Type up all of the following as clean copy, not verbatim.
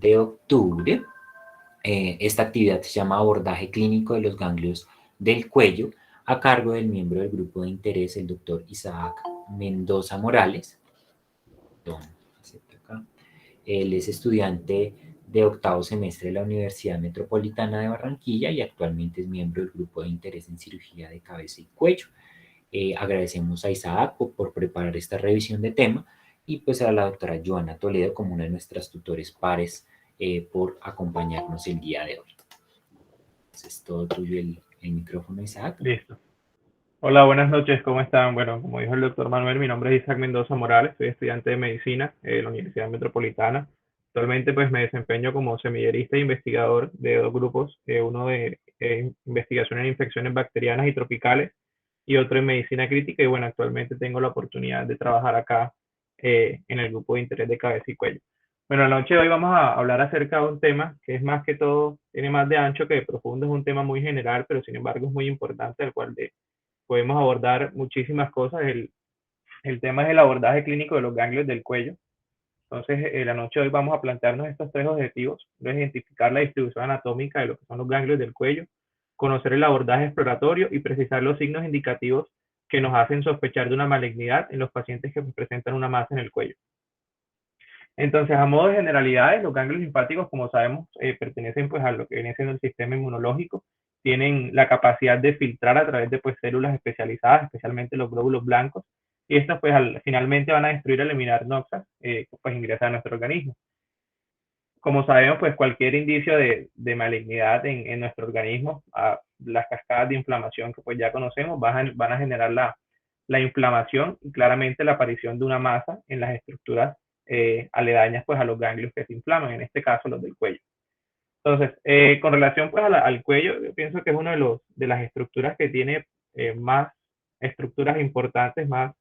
de octubre. Esta actividad se llama Abordaje Clínico de los Ganglios del Cuello, a cargo del miembro del grupo de interés, el doctor Isaac Mendoza Morales. Él es estudiante de octavo semestre de la Universidad Metropolitana de Barranquilla y actualmente es miembro del grupo de interés en cirugía de cabeza y cuello. Agradecemos a Isaac por preparar esta revisión de tema y pues a la doctora Joana Toledo como una de nuestras tutores pares por acompañarnos el día de hoy. Entonces, todo tuyo el micrófono, Isaac. Listo. Hola, buenas noches, ¿cómo están? Bueno, como dijo el doctor Manuel, mi nombre es Isaac Mendoza Morales, soy estudiante de medicina de la Universidad Metropolitana. Actualmente pues me desempeño como semillerista e investigador de dos grupos, uno de investigación en infecciones bacterianas y tropicales y otro en medicina crítica, y bueno, actualmente tengo la oportunidad de trabajar acá en el grupo de interés de cabeza y cuello. Bueno, la noche de hoy vamos a hablar acerca de un tema que es más que todo, tiene más de ancho que de profundo, es un tema muy general, pero sin embargo es muy importante, al cual podemos abordar muchísimas cosas. El tema es el abordaje clínico de los ganglios del cuello. Entonces, en la noche de hoy vamos a plantearnos estos tres objetivos: identificar la distribución anatómica de lo que son los ganglios del cuello, conocer el abordaje exploratorio y precisar los signos indicativos que nos hacen sospechar de una malignidad en los pacientes que presentan una masa en el cuello. Entonces, a modo de generalidades, los ganglios linfáticos, como sabemos, pertenecen pues a lo que viene siendo el sistema inmunológico. Tienen la capacidad de filtrar a través de pues células especializadas, especialmente los glóbulos blancos, y estas pues finalmente van a destruir, eliminar noxas que pues ingresan a nuestro organismo. Como sabemos, pues cualquier indicio de malignidad en nuestro organismo, las cascadas de inflamación que pues ya conocemos, van a generar la inflamación y claramente la aparición de una masa en las estructuras aledañas pues a los ganglios que se inflaman, en este caso los del cuello. Entonces, con relación pues al cuello, yo pienso que es una de las estructuras que tiene más estructuras importantes, más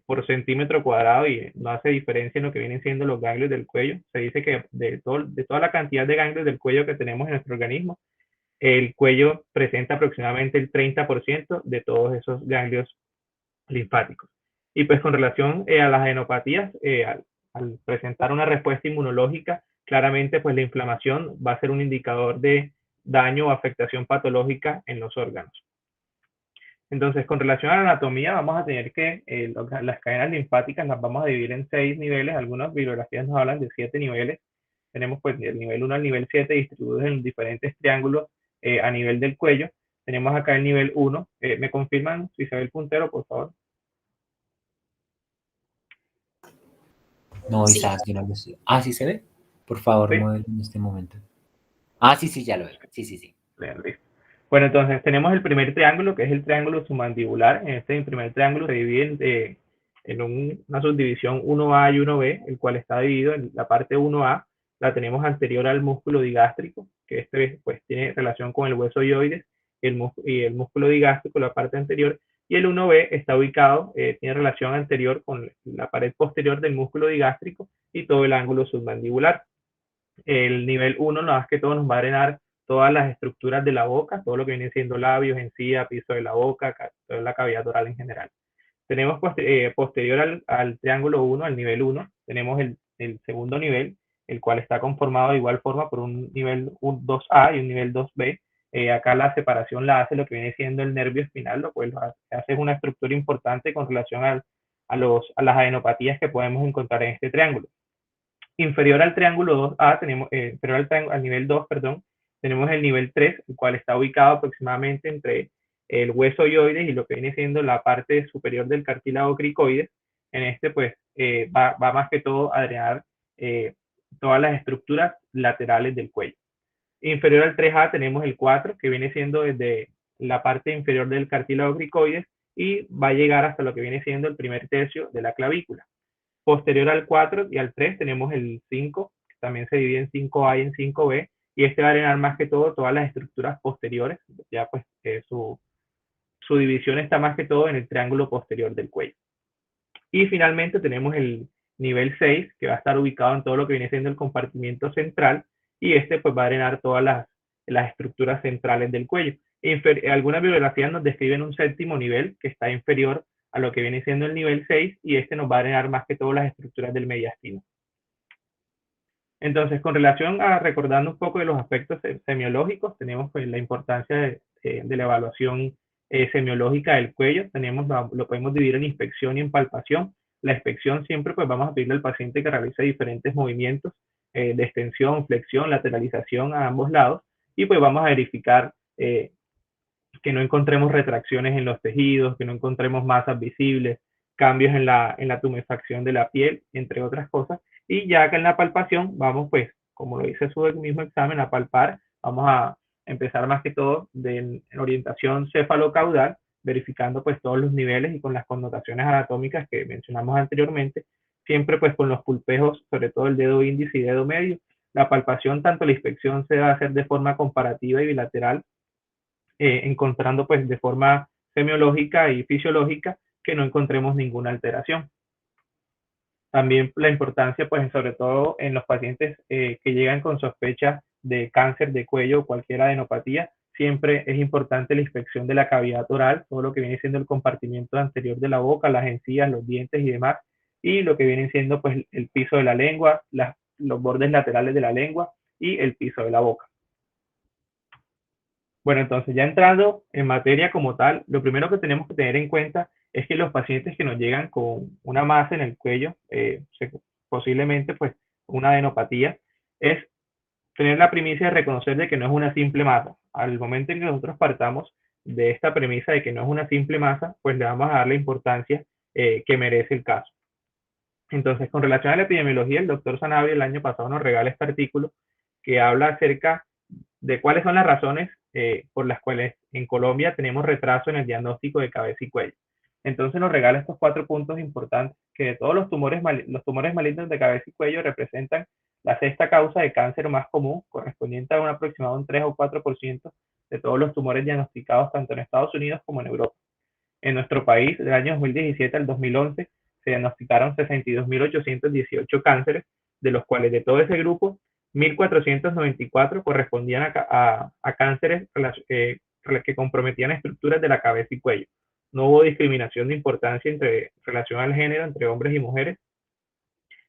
por centímetro cuadrado, y no hace diferencia en lo que vienen siendo los ganglios del cuello. Se dice que de toda la cantidad de ganglios del cuello que tenemos en nuestro organismo, el cuello presenta aproximadamente el 30% de todos esos ganglios linfáticos. Y pues con relación a las adenopatías, al presentar una respuesta inmunológica, claramente pues la inflamación va a ser un indicador de daño o afectación patológica en los órganos. Entonces, con relación a la anatomía, vamos a tener que las cadenas linfáticas las vamos a dividir en 6 niveles. Algunas bibliografías nos hablan de 7 niveles. Tenemos pues del nivel 1 al nivel 7 distribuidos en diferentes triángulos a nivel del cuello. Tenemos acá el nivel 1. ¿Me confirman si se ve el puntero, por favor? No, Isaac, yo no lo sé. Ah, ¿sí se ve? Por favor, Sí. muévelo en este momento. Ah, sí, sí, ya lo veo. Sí, sí, sí. Listo. Bueno, entonces tenemos el primer triángulo, que es el triángulo submandibular. En este primer triángulo se divide en una subdivisión 1A y 1B, el cual está dividido en la parte 1A, la tenemos anterior al músculo digástrico, que este pues tiene relación con el hueso hyoides, y el músculo digástrico, la parte anterior, y el 1B está ubicado, tiene relación anterior con la pared posterior del músculo digástrico y todo el ángulo submandibular. El nivel 1, más que todo, nos va a drenar todas las estructuras de la boca, todo lo que viene siendo labios, encía, piso de la boca, toda la cavidad oral en general. Tenemos posterior al triángulo 1, al nivel 1, tenemos el segundo nivel, el cual está conformado de igual forma por un nivel 2A y un nivel 2B. Acá la separación la hace lo que viene siendo el nervio espinal, lo cual hace una estructura importante con relación a las adenopatías que podemos encontrar en este triángulo. Inferior al triángulo 2A, inferior al nivel 2, perdón, tenemos el nivel 3, el cual está ubicado aproximadamente entre el hueso hyoides y lo que viene siendo la parte superior del cartílago cricoides. En este, pues, va más que todo a drenar todas las estructuras laterales del cuello. Inferior al 3A tenemos el 4, que viene siendo desde la parte inferior del cartílago cricoides y va a llegar hasta lo que viene siendo el primer tercio de la clavícula. Posterior al 4 y al 3 tenemos el 5, que también se divide en 5A y en 5B, y este va a drenar más que todo todas las estructuras posteriores. Ya pues su división está más que todo en el triángulo posterior del cuello. Y finalmente tenemos el nivel 6, que va a estar ubicado en todo lo que viene siendo el compartimiento central, y este pues va a drenar todas las estructuras centrales del cuello. Algunas bibliografías nos describen un séptimo nivel que está inferior a lo que viene siendo el nivel 6, y este nos va a drenar más que todo las estructuras del mediastino. Entonces, con relación a recordando un poco de los aspectos semiológicos, tenemos pues la importancia de la evaluación semiológica del cuello. Lo podemos dividir en inspección y en palpación. La inspección siempre pues vamos a pedirle al paciente que realice diferentes movimientos de extensión, flexión, lateralización a ambos lados y pues vamos a verificar que no encontremos retracciones en los tejidos, que no encontremos masas visibles, cambios en la tumefacción de la piel, entre otras cosas. Y ya que en la palpación vamos, pues, como lo dice su mismo examen, a palpar, vamos a empezar más que todo de orientación cefalocaudal, verificando pues todos los niveles y con las connotaciones anatómicas que mencionamos anteriormente, siempre pues con los pulpejos, sobre todo el dedo índice y dedo medio. La palpación, tanto la inspección se va a hacer de forma comparativa y bilateral, encontrando pues de forma semiológica y fisiológica que no encontremos ninguna alteración. También la importancia pues sobre todo en los pacientes que llegan con sospecha de cáncer de cuello o cualquier adenopatía, siempre es importante la inspección de la cavidad oral, todo lo que viene siendo el compartimiento anterior de la boca, las encías, los dientes y demás, y lo que viene siendo pues el piso de la lengua, los bordes laterales de la lengua y el piso de la boca. Bueno, entonces ya entrando en materia como tal, lo primero que tenemos que tener en cuenta es que los pacientes que nos llegan con una masa en el cuello, posiblemente pues una adenopatía, es tener la primicia de reconocer de que no es una simple masa. Al momento en que nosotros partamos de esta premisa de que no es una simple masa, pues le vamos a dar la importancia que merece el caso. Entonces, con relación a la epidemiología, el doctor Sanabria el año pasado nos regala este artículo que habla acerca de cuáles son las razones por las cuales en Colombia tenemos retraso en el diagnóstico de cabeza y cuello. Entonces nos regala estos 4 puntos importantes, que de todos los tumores malignos de cabeza y cuello representan la sexta causa de cáncer más común, correspondiente a un aproximado un 3 o 4% de todos los tumores diagnosticados tanto en Estados Unidos como en Europa. En nuestro país, del año 2017 al 2011, se diagnosticaron 62.818 cánceres, de los cuales de todo ese grupo, 1.494 correspondían a cánceres que comprometían estructuras de la cabeza y cuello. No hubo discriminación de importancia entre relación al género entre hombres y mujeres.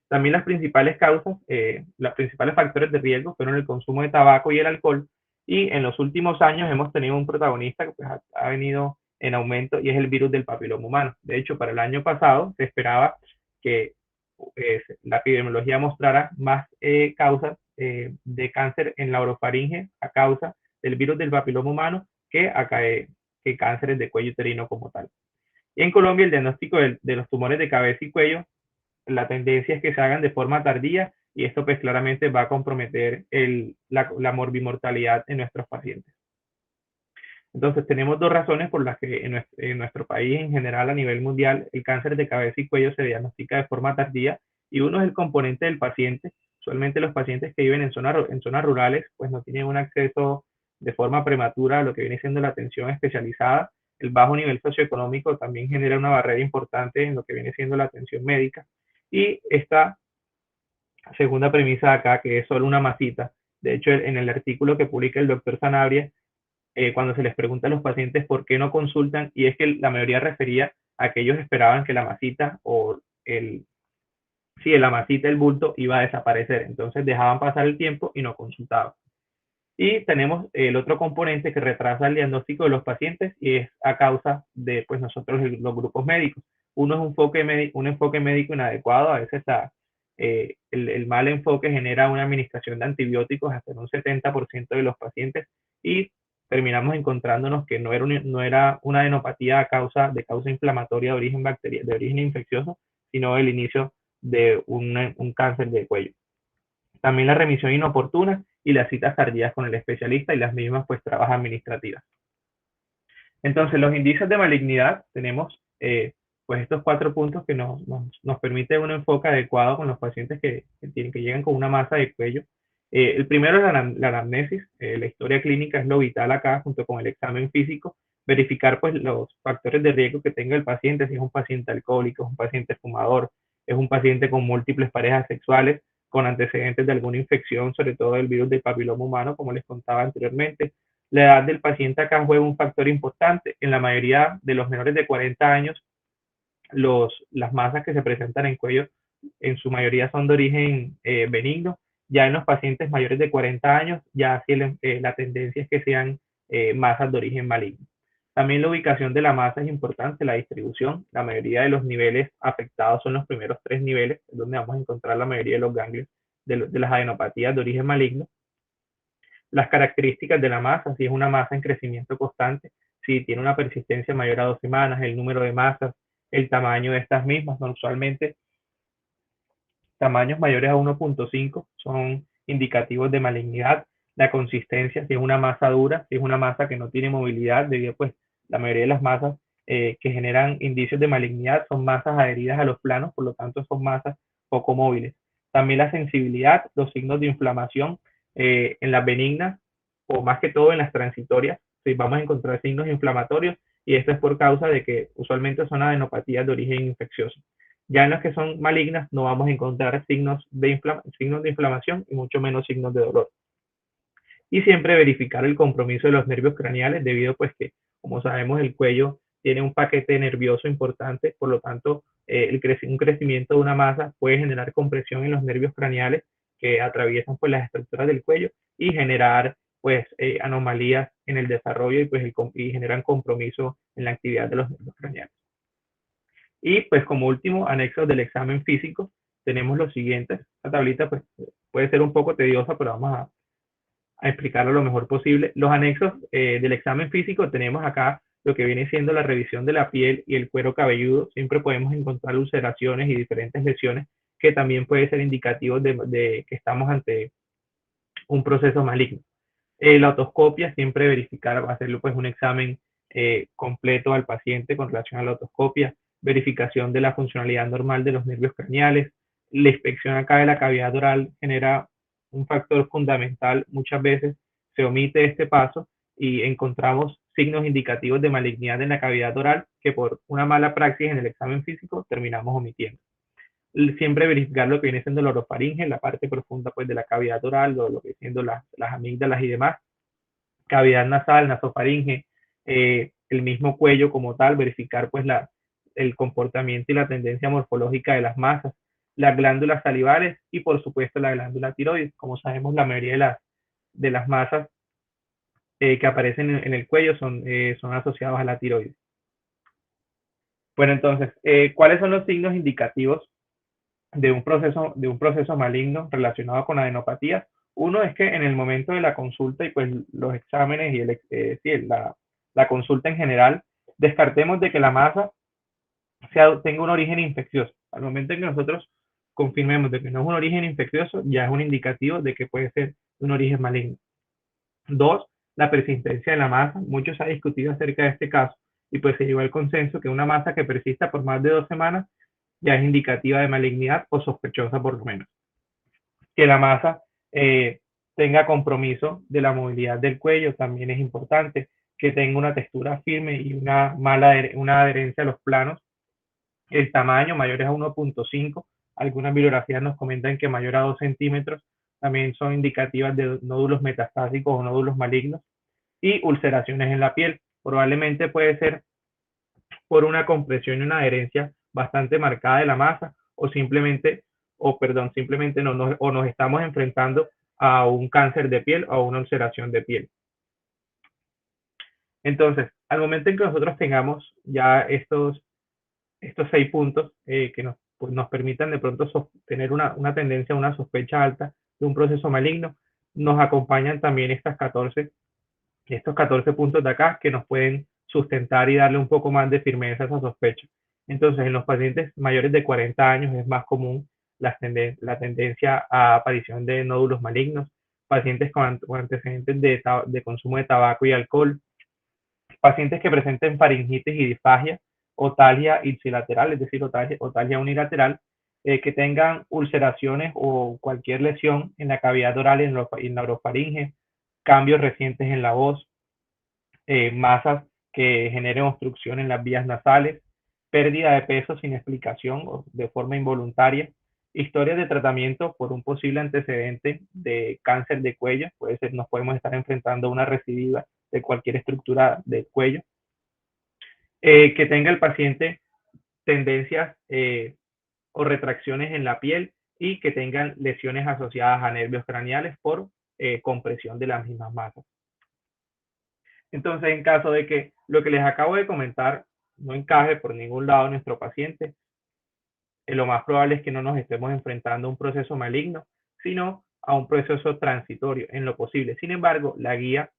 También las principales causas, los principales factores de riesgo fueron el consumo de tabaco y el alcohol. Y en los últimos años hemos tenido un protagonista que pues, ha venido en aumento y es el virus del papiloma humano. De hecho, para el año pasado se esperaba que la epidemiología mostrara más causas de cáncer en la orofaringe a causa del virus del papiloma humano que cánceres de cuello uterino como tal. Y en Colombia el diagnóstico de los tumores de cabeza y cuello, la tendencia es que se hagan de forma tardía y esto pues claramente va a comprometer la morbimortalidad en nuestros pacientes. Entonces tenemos dos razones por las que en nuestro país en general a nivel mundial el cáncer de cabeza y cuello se diagnostica de forma tardía y uno es el componente del paciente. Usualmente los pacientes que viven en zonas rurales pues no tienen un acceso de forma prematura a lo que viene siendo la atención especializada. El bajo nivel socioeconómico también genera una barrera importante en lo que viene siendo la atención médica. Y esta segunda premisa acá, que es solo una masita, de hecho en el artículo que publica el doctor Sanabria, cuando se les pregunta a los pacientes por qué no consultan, y es que la mayoría refería a que ellos esperaban que la masita o la masita, el bulto iba a desaparecer, entonces dejaban pasar el tiempo y no consultaban. Y tenemos el otro componente que retrasa el diagnóstico de los pacientes y es a causa de pues nosotros los grupos médicos. Uno es un enfoque médico inadecuado, a veces el mal enfoque genera una administración de antibióticos hasta en un 70% de los pacientes y terminamos encontrándonos que no era una adenopatía de causa inflamatoria de origen de origen infeccioso, sino el inicio de un cáncer de cuello. También la remisión inoportuna y las citas tardías con el especialista y las mismas pues trabas administrativas. Entonces, los indicios de malignidad tenemos pues estos 4 puntos que nos permite un enfoque adecuado con los pacientes que llegan con una masa de cuello. El primero es la anamnesis, la historia clínica es lo vital acá, junto con el examen físico, verificar pues los factores de riesgo que tenga el paciente, si es un paciente alcohólico, es un paciente fumador, es un paciente con múltiples parejas sexuales, con antecedentes de alguna infección, sobre todo del virus del papiloma humano, como les contaba anteriormente. La edad del paciente acá juega un factor importante. En la mayoría de los menores de 40 años, las masas que se presentan en cuello en su mayoría son de origen benigno Ya en los pacientes mayores de 40 años, ya sí la tendencia es que sean masas de origen maligno. También la ubicación de la masa es importante, la distribución. La mayoría de los niveles afectados son los primeros 3 niveles, donde vamos a encontrar la mayoría de los ganglios de las adenopatías de origen maligno. Las características de la masa, si es una masa en crecimiento constante, si tiene una persistencia mayor a 2 semanas, el número de masas, el tamaño de estas mismas, ¿no? Usualmente tamaños mayores a 1.5 son indicativos de malignidad. La consistencia, si es una masa dura, si es una masa que no tiene movilidad, debido pues la mayoría de las masas que generan indicios de malignidad son masas adheridas a los planos, por lo tanto son masas poco móviles. También la sensibilidad, los signos de inflamación en las benignas o más que todo en las transitorias, sí, vamos a encontrar signos inflamatorios y esto es por causa de que usualmente son adenopatías de origen infeccioso. Ya en las que son malignas no vamos a encontrar signos de inflamación y mucho menos signos de dolor. Y siempre verificar el compromiso de los nervios craneales debido pues que, como sabemos, el cuello tiene un paquete nervioso importante, por lo tanto, un crecimiento de una masa puede generar compresión en los nervios craneales que atraviesan pues las estructuras del cuello y generar pues anomalías en el desarrollo y generan compromiso en la actividad de los nervios craneales. Y pues como último, anexos del examen físico, tenemos los siguientes. La tablita pues puede ser un poco tediosa, pero vamos a explicarlo lo mejor posible. Los anexos del examen físico tenemos acá lo que viene siendo la revisión de la piel y el cuero cabelludo. Siempre podemos encontrar ulceraciones y diferentes lesiones que también pueden ser indicativos de que estamos ante un proceso maligno. La otoscopia, siempre verificar, hacerlo pues un examen completo al paciente con relación a la otoscopia, verificación de la funcionalidad normal de los nervios craneales. La inspección acá de la cavidad oral genera un factor fundamental. Muchas veces se omite este paso y encontramos signos indicativos de malignidad en la cavidad oral que por una mala praxis en el examen físico terminamos omitiendo. Siempre verificar lo que viene siendo la orofaringe, la parte profunda pues de la cavidad oral, lo que viene siendo las amígdalas y demás, cavidad nasal, nasofaringe, el mismo cuello como tal, verificar pues el comportamiento y la tendencia morfológica de las masas, las glándulas salivales y por supuesto la glándula tiroides. Como sabemos, la mayoría de las masas que aparecen en el cuello son asociadas a la tiroides. Bueno, entonces, ¿cuáles son los signos indicativos de un proceso maligno relacionado con adenopatías? Uno es que en el momento de la consulta y pues los exámenes y sí, la consulta en general, descartemos de que la masa tenga un origen infeccioso. Al momento en que nosotros confirmemos de que no es un origen infeccioso, ya es un indicativo de que puede ser un origen maligno. Dos, la persistencia de la masa. Mucho se ha discutido acerca de este caso y pues se llegó al consenso que una masa que persista por más de 2 semanas ya es indicativa de malignidad o sospechosa por lo menos. Que la masa tenga compromiso de la movilidad del cuello también es importante, que tenga una textura firme y una adherencia a los planos. El tamaño mayor a 1.5, algunas bibliografías nos comentan que mayor a 2 centímetros también son indicativas de nódulos metastásicos o nódulos malignos y ulceraciones en la piel. Probablemente puede ser por una compresión y una adherencia bastante marcada de la masa simplemente no, o nos estamos enfrentando a un cáncer de piel o a una ulceración de piel. Entonces, al momento en que nosotros tengamos ya estos 6 puntos que nos permitan de pronto tener una tendencia a una sospecha alta de un proceso maligno, nos acompañan también estos 14 puntos de acá que nos pueden sustentar y darle un poco más de firmeza a esa sospecha. Entonces, en los pacientes mayores de 40 años es más común la tendencia a aparición de nódulos malignos, pacientes con antecedentes de consumo de tabaco y alcohol, pacientes que presenten faringitis y disfagia, otalgia ipsilateral, es decir, otalgia unilateral, que tengan ulceraciones o cualquier lesión en la cavidad oral y en la orofaringe, cambios recientes en la voz, masas que generen obstrucción en las vías nasales, pérdida de peso sin explicación o de forma involuntaria, historias de tratamiento por un posible antecedente de cáncer de cuello, puede ser, nos podemos estar enfrentando a una recidiva de cualquier estructura del cuello, que tenga el paciente tendencias o retracciones en la piel, y que tengan lesiones asociadas a nervios craneales por compresión de las mismas masas. Entonces, en caso de que lo que les acabo de comentar no encaje por ningún lado en nuestro paciente, lo más probable es que no nos estemos enfrentando a un proceso maligno, sino a un proceso transitorio en lo posible. Sin embargo, la guía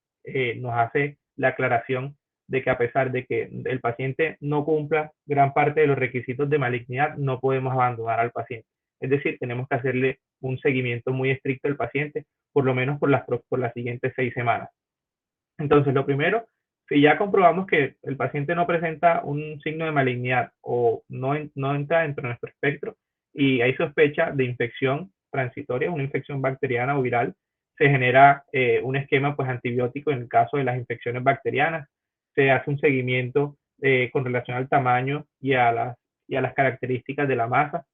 nos hace la aclaración de que a pesar de que el paciente no cumpla gran parte de los requisitos de malignidad, no podemos abandonar al paciente. Es decir, tenemos que hacerle un seguimiento muy estricto al paciente, por lo menos por las siguientes 6 semanas. Entonces, lo primero, si ya comprobamos que el paciente no presenta un signo de malignidad o no entra dentro de nuestro espectro y hay sospecha de infección transitoria, una infección bacteriana o viral, se genera un esquema pues, antibiótico en el caso de las infecciones bacterianas, se hace un seguimiento con relación al tamaño y a las características de la masa,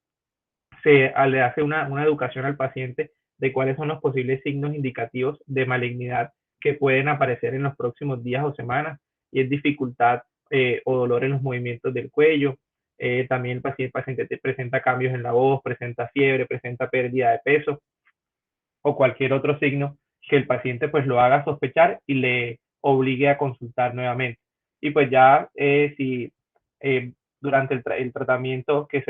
le hace una educación al paciente de cuáles son los posibles signos indicativos de malignidad que pueden aparecer en los próximos días o semanas, y es dificultad o dolor en los movimientos del cuello. También el paciente presenta cambios en la voz, presenta fiebre, presenta pérdida de peso o cualquier otro signo que el paciente pues lo haga sospechar y le obligue a consultar nuevamente. Y pues ya si durante el tratamiento que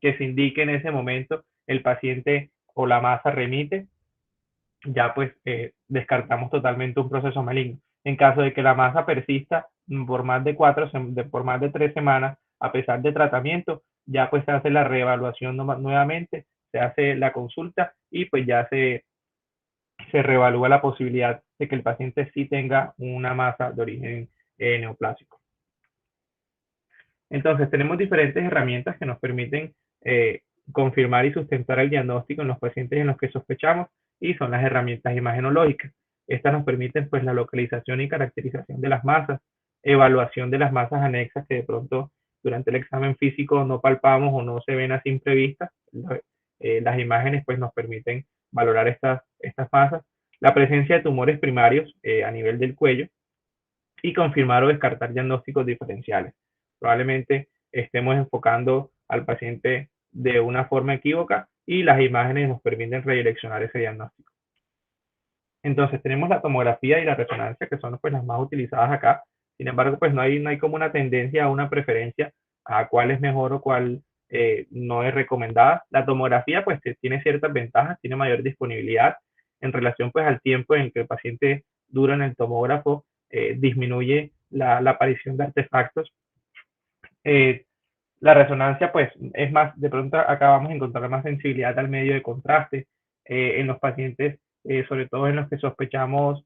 se indique en ese momento el paciente o la masa remite, ya pues descartamos totalmente un proceso maligno. En caso de que la masa persista por más de por más de 3 semanas, a pesar de tratamiento, ya pues se hace la reevaluación nuevamente, se hace la consulta y pues ya se reevalúa la posibilidad de que el paciente sí tenga una masa de origen neoplásico. Entonces, tenemos diferentes herramientas que nos permiten confirmar y sustentar el diagnóstico en los pacientes en los que sospechamos, y son las herramientas imagenológicas. Estas nos permiten pues la localización y caracterización de las masas, evaluación de las masas anexas que de pronto durante el examen físico no palpamos o no se ven a simple vista. Las imágenes pues nos permiten valorar estas masas, la presencia de tumores primarios a nivel del cuello, y confirmar o descartar diagnósticos diferenciales. Probablemente estemos enfocando al paciente de una forma equívoca y las imágenes nos permiten redireccionar ese diagnóstico. Entonces tenemos la tomografía y la resonancia, que son pues las más utilizadas acá. Sin embargo, pues no hay como una tendencia a una preferencia a cuál es mejor o cuál no es recomendada. La tomografía pues tiene ciertas ventajas, tiene mayor disponibilidad en relación pues al tiempo en que el paciente dura en el tomógrafo, disminuye la aparición de artefactos. La resonancia pues es más, de pronto acá vamos a encontrar más sensibilidad al medio de contraste en los pacientes, sobre todo en los que sospechamos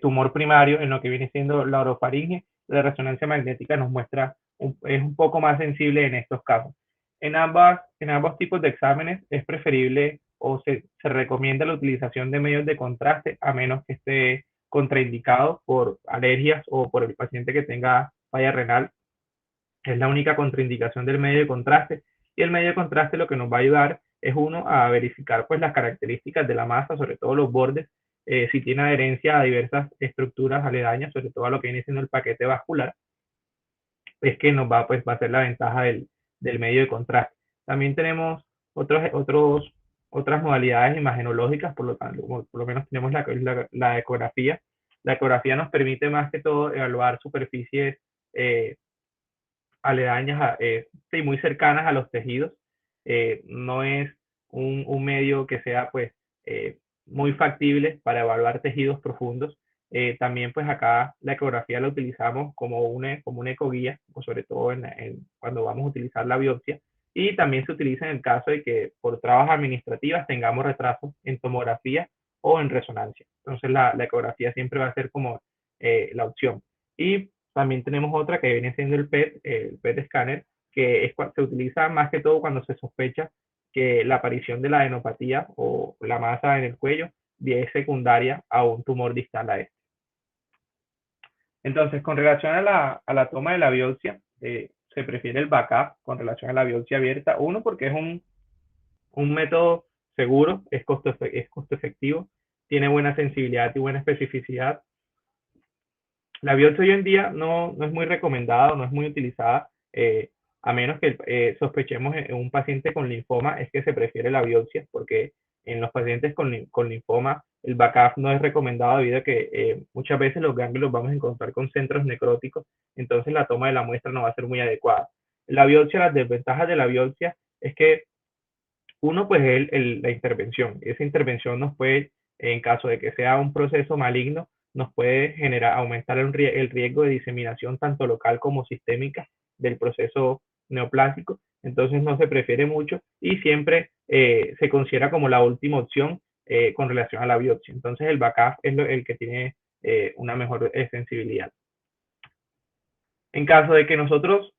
tumor primario, en lo que viene siendo la orofaringe. La resonancia magnética nos muestra, es un poco más sensible en estos casos. En ambos tipos de exámenes es preferible o se recomienda la utilización de medios de contraste, a menos que esté contraindicado por alergias o por el paciente que tenga falla renal. Es la única contraindicación del medio de contraste, y el medio de contraste lo que nos va a ayudar es uno a verificar pues las características de la masa, sobre todo los bordes, si tiene adherencia a diversas estructuras aledañas, sobre todo a lo que viene siendo el paquete vascular, es que nos va, pues, va a ser la ventaja del medio de contraste. También tenemos otras modalidades imagenológicas, por lo menos tenemos la ecografía. La ecografía nos permite más que todo evaluar superficies aledañas, sí, muy cercanas a los tejidos. No es un medio que sea pues muy factible para evaluar tejidos profundos. También pues acá la ecografía la utilizamos como una ecoguía, pues, sobre todo cuando vamos a utilizar la biopsia, y también se utiliza en el caso de que por trabas administrativas tengamos retrasos en tomografía o en resonancia. Entonces la ecografía siempre va a ser como la opción. Y también tenemos otra que viene siendo el PET escáner, que se utiliza más que todo cuando se sospecha que la aparición de la adenopatía o la masa en el cuello es secundaria a un tumor distal a este. Entonces, con relación a la toma de la biopsia, se prefiere el backup con relación a la biopsia abierta. Uno, porque es un método seguro, es costo efectivo, tiene buena sensibilidad y buena especificidad. La biopsia hoy en día no es muy recomendada o no es muy utilizada a menos que sospechemos en un paciente con linfoma, es que se prefiere la biopsia, porque en los pacientes con linfoma el BACAF no es recomendado debido a que muchas veces los ganglios los vamos a encontrar con centros necróticos, entonces la toma de la muestra no va a ser muy adecuada. La biopsia, las desventajas de la biopsia es que uno, pues es la intervención. Esa intervención nos puede, en caso de que sea un proceso maligno, nos puede generar, aumentar el riesgo de diseminación tanto local como sistémica del proceso neoplásico. Entonces no se prefiere mucho y siempre se considera como la última opción con relación a la biopsia. Entonces el BACAF es el que tiene una mejor sensibilidad. En caso de que nosotros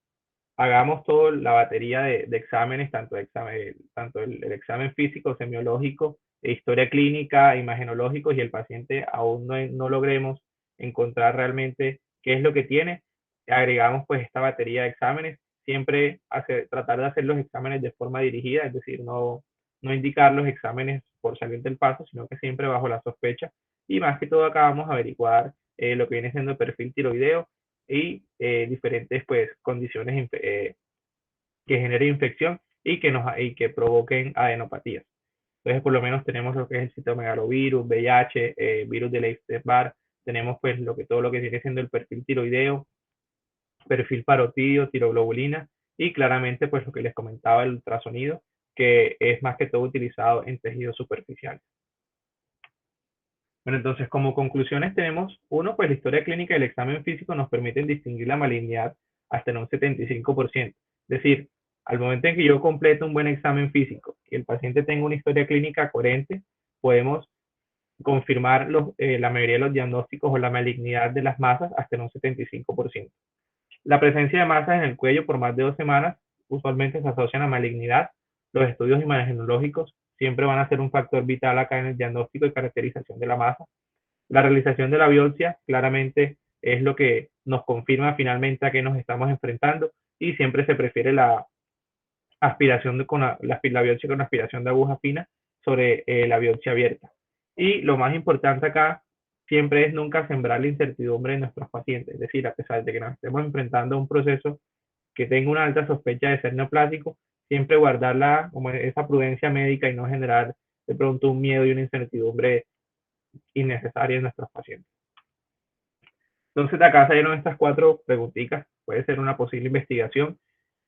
hagamos toda la batería de exámenes, tanto el examen físico, semiológico, historia clínica, imagenológicos, y el paciente aún no logremos encontrar realmente qué es lo que tiene, agregamos pues esta batería de exámenes, siempre tratar de hacer los exámenes de forma dirigida, es decir, no indicar los exámenes por salir del paso, sino que siempre bajo la sospecha, y más que todo acá vamos a averiguar lo que viene siendo el perfil tiroideo, y diferentes pues condiciones que generen infección y que provoquen adenopatías. Entonces, por lo menos tenemos lo que es el citomegalovirus, VIH, virus de Epstein-Barr, tenemos pues todo lo que viene siendo el perfil tiroideo, perfil parotidio, tiroglobulina y claramente pues lo que les comentaba el ultrasonido, que es más que todo utilizado en tejidos superficiales. Bueno, entonces como conclusiones tenemos, uno, pues la historia clínica y el examen físico nos permiten distinguir la malignidad hasta en un 75%. Es decir, al momento en que yo completo un buen examen físico y el paciente tenga una historia clínica coherente, podemos confirmar la mayoría de los diagnósticos o la malignidad de las masas hasta en un 75%. La presencia de masas en el cuello por más de 2 semanas usualmente se asocia a la malignidad. Los estudios imagenológicos siempre van a ser un factor vital acá en el diagnóstico y caracterización de la masa. La realización de la biopsia claramente es lo que nos confirma finalmente a qué nos estamos enfrentando y siempre se prefiere la aspiración la biopsia con aspiración de aguja fina sobre la biopsia abierta. Y lo más importante acá siempre es nunca sembrar la incertidumbre en nuestros pacientes, es decir, a pesar de que nos estemos enfrentando a un proceso que tenga una alta sospecha de ser neoplásico, siempre guardarla como esa prudencia médica y no generar de pronto un miedo y una incertidumbre innecesaria en nuestros pacientes. Entonces, de acá salieron estas 4 preguntitas, puede ser una posible investigación,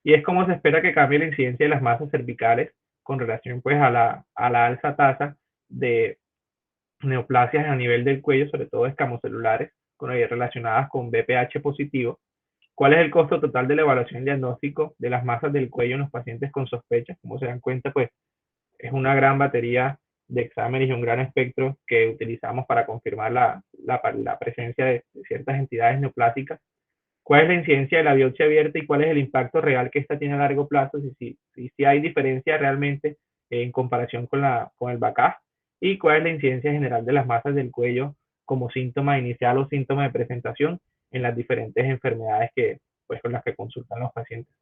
y es cómo se espera que cambie la incidencia de las masas cervicales con relación pues a la alza tasa de neoplasias a nivel del cuello, sobre todo escamocelulares, relacionadas con BPH positivo. ¿Cuál es el costo total de la evaluación y diagnóstico de las masas del cuello en los pacientes con sospechas? Como se dan cuenta, pues es una gran batería de exámenes y un gran espectro que utilizamos para confirmar la presencia de ciertas entidades neoplásicas. ¿Cuál es la incidencia de la biopsia abierta y cuál es el impacto real que esta tiene a largo plazo? Si hay diferencia realmente en comparación con el BACAF. ¿Y cuál es la incidencia general de las masas del cuello como síntoma inicial o síntoma de presentación en las diferentes enfermedades pues, con las que consultan los pacientes?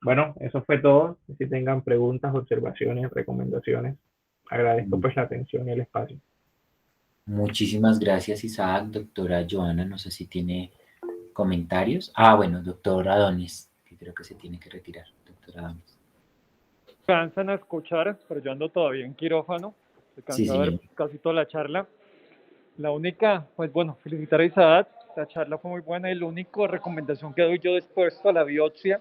Bueno, eso fue todo. Si tengan preguntas, observaciones, recomendaciones, agradezco pues la atención y el espacio. Muchísimas gracias, Isaac. Doctora Joana, no sé si tiene comentarios. Ah, bueno, doctor Adonis, que creo que se tiene que retirar. Doctor Adonis. Cansan a escuchar, pero yo ando todavía en quirófano. Se Sí, cansa a ver señor. casi toda la charla. La única, pues bueno, felicitar a Isaac. La charla fue muy buena y la única recomendación que doy yo después a la biopsia,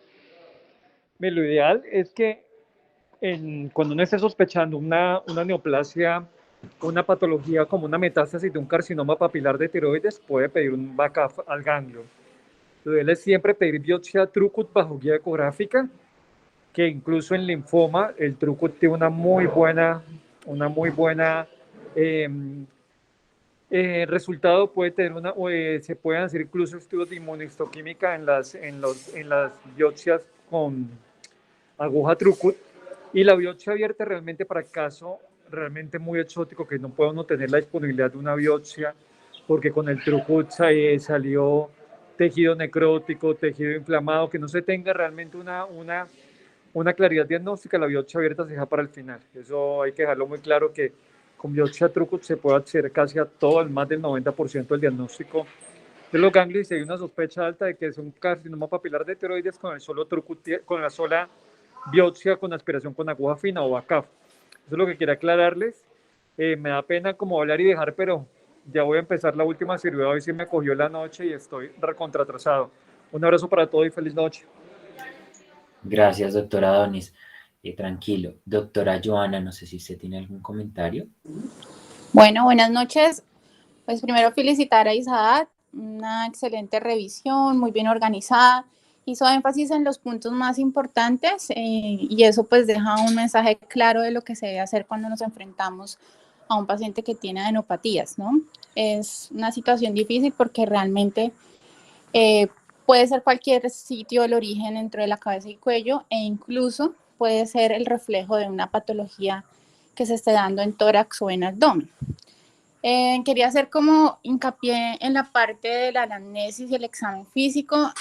lo ideal es que cuando uno esté sospechando una neoplasia, una patología como una metástasis de un carcinoma papilar de tiroides, puede pedir un BACAF al ganglio. Lo ideal es siempre pedir biopsia Trucut bajo guía ecográfica, que incluso en linfoma el Trucut tiene una muy buena eh, resultado. Puede tener se pueden hacer incluso estudios de inmunohistoquímica en las biopsias con aguja Trucut, y la biopsia abierta realmente para caso realmente muy exótico que no puede uno tener la disponibilidad de una biopsia porque con el Trucut salió tejido necrótico, tejido inflamado, que no se tenga realmente una claridad diagnóstica. La biopsia abierta se deja para el final. Eso hay que dejarlo muy claro, que con biopsia Trucut se puede acceder casi a todo, más del 90% del diagnóstico de los ganglios y hay una sospecha alta de que es un carcinoma papilar de tiroides con con la sola biopsia con aspiración con aguja fina o BACAF. Eso es lo que quería aclararles. Me da pena como hablar y dejar, pero ya voy a empezar la última cirugía. Hoy sí me cogió la noche y estoy recontratrasado. Un abrazo para todos y feliz noche. Gracias, doctora Donis. Tranquilo. Doctora Joana, no sé si usted tiene algún comentario. Bueno, buenas noches. Pues primero felicitar a Isaac, una excelente revisión, muy bien organizada. Hizo énfasis en los puntos más importantes y eso pues deja un mensaje claro de lo que se debe hacer cuando nos enfrentamos a un paciente que tiene adenopatías, ¿no? Es una situación difícil porque realmente puede ser cualquier sitio del origen dentro de la cabeza y cuello e incluso puede ser el reflejo de una patología que se esté dando en tórax o en abdomen. Quería hacer como hincapié en la parte de la anamnesis y el examen físico,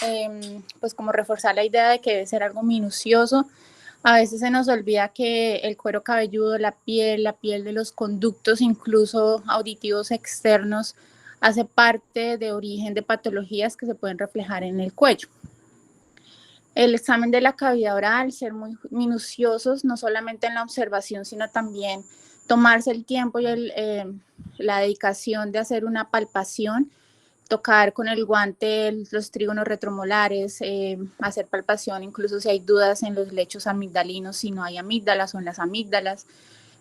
pues como reforzar la idea de que debe ser algo minucioso. A veces se nos olvida que el cuero cabelludo, la piel de los conductos, incluso auditivos externos, hace parte de origen de patologías que se pueden reflejar en el cuello. El examen de la cavidad oral, ser muy minuciosos, no solamente en la observación, sino también tomarse el tiempo y la dedicación de hacer una palpación, tocar con el guante los trígonos retromolares, hacer palpación, incluso si hay dudas en los lechos amigdalinos, si no hay amígdalas o en las amígdalas,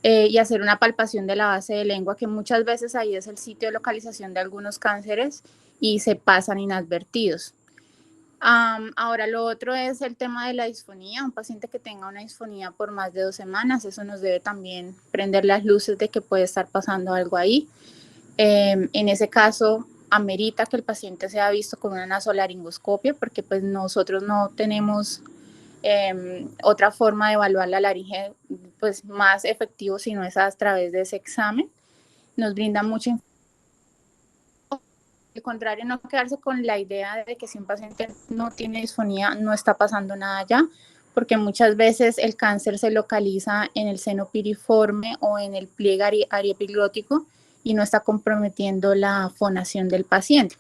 y hacer una palpación de la base de lengua, que muchas veces ahí es el sitio de localización de algunos cánceres y se pasan inadvertidos. Ahora lo otro es el tema de la disfonía, un paciente que tenga una disfonía por más de 2 semanas, eso nos debe también prender las luces de que puede estar pasando algo ahí. En ese caso amerita que el paciente sea visto con una nasolaringoscopia porque pues nosotros no tenemos otra forma de evaluar la laringe pues más efectivo si no es a través de ese examen. Nos brinda mucha información. Al contrario, no quedarse con la idea de que si un paciente no tiene disfonía, no está pasando nada ya, porque muchas veces el cáncer se localiza en el seno piriforme o en el pliegue ariepiglótico y no está comprometiendo la fonación del paciente.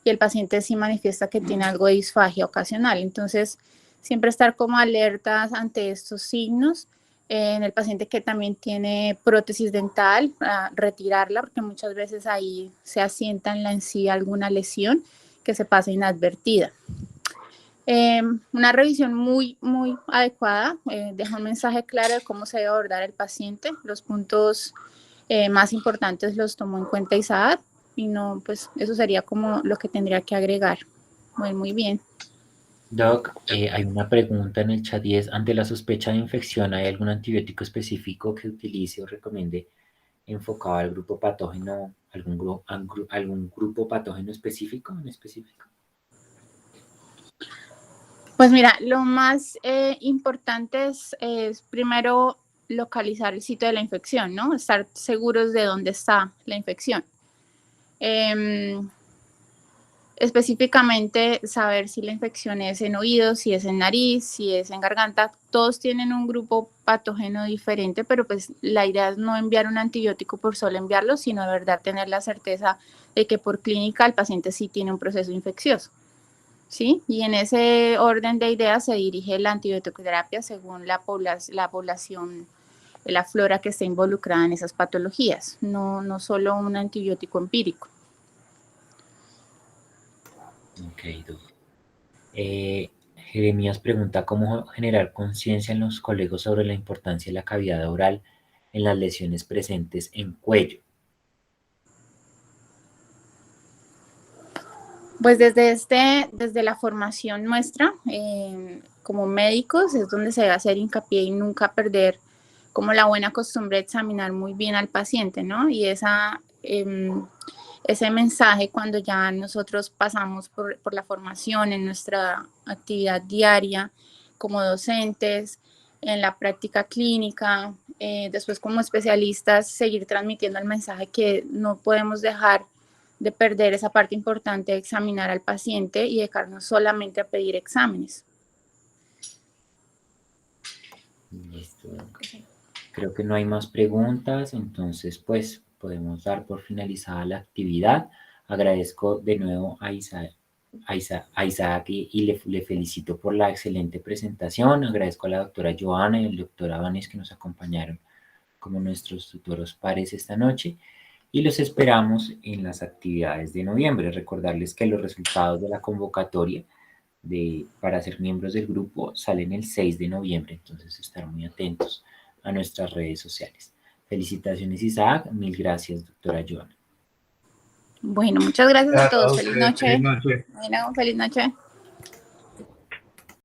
Y el paciente sí manifiesta que tiene algo de disfagia ocasional. Entonces, siempre estar como alertas ante estos signos. En el paciente que también tiene prótesis dental, retirarla, porque muchas veces ahí se asienta en la encía alguna lesión que se pasa inadvertida. Una revisión muy adecuada, deja un mensaje claro de cómo se debe abordar el paciente. Los puntos más importantes los tomó en cuenta Isaac y no, pues eso sería como lo que tendría que agregar. Muy bien. Doc, hay una pregunta en el chat y es, ante la sospecha de infección, ¿hay algún antibiótico específico que utilice o recomiende enfocado al grupo patógeno, algún grupo patógeno específico en específico? Pues mira, lo más importante es primero localizar el sitio de la infección, ¿no? Estar seguros de dónde está la infección. Específicamente saber si la infección es en oídos, si es en nariz, si es en garganta. Todos tienen un grupo patógeno diferente, pero pues la idea es no enviar un antibiótico por solo enviarlo, sino de verdad tener la certeza de que por clínica el paciente sí tiene un proceso infeccioso. ¿Sí? Y en ese orden de ideas se dirige la antibioticoterapia según la población, la flora que esté involucrada en esas patologías, no solo un antibiótico empírico. Ok, Doc. Jeremías pregunta cómo generar conciencia en los colegas sobre la importancia de la cavidad oral en las lesiones presentes en cuello. Pues desde la formación nuestra, como médicos, es donde se debe hacer hincapié y nunca perder como la buena costumbre de examinar muy bien al paciente, ¿no? Y ese mensaje cuando ya nosotros pasamos por la formación en nuestra actividad diaria como docentes, en la práctica clínica, después como especialistas, seguir transmitiendo el mensaje que no podemos dejar de perder esa parte importante de examinar al paciente y dejarnos solamente a pedir exámenes. Listo. Creo que no hay más preguntas, entonces pues podemos dar por finalizada la actividad. Agradezco de nuevo a Isaac y le felicito por la excelente presentación. Agradezco a la doctora Joana y al doctor Abanes que nos acompañaron como nuestros tutoros pares esta noche y los esperamos en las actividades de noviembre. Recordarles que los resultados de la convocatoria para ser miembros del grupo salen el 6 de noviembre, entonces estar muy atentos a nuestras redes sociales. Felicitaciones, Isaac. Mil gracias, doctora Joana. Bueno, muchas gracias a todos. Feliz Feliz noche. noche. Bueno, feliz noche.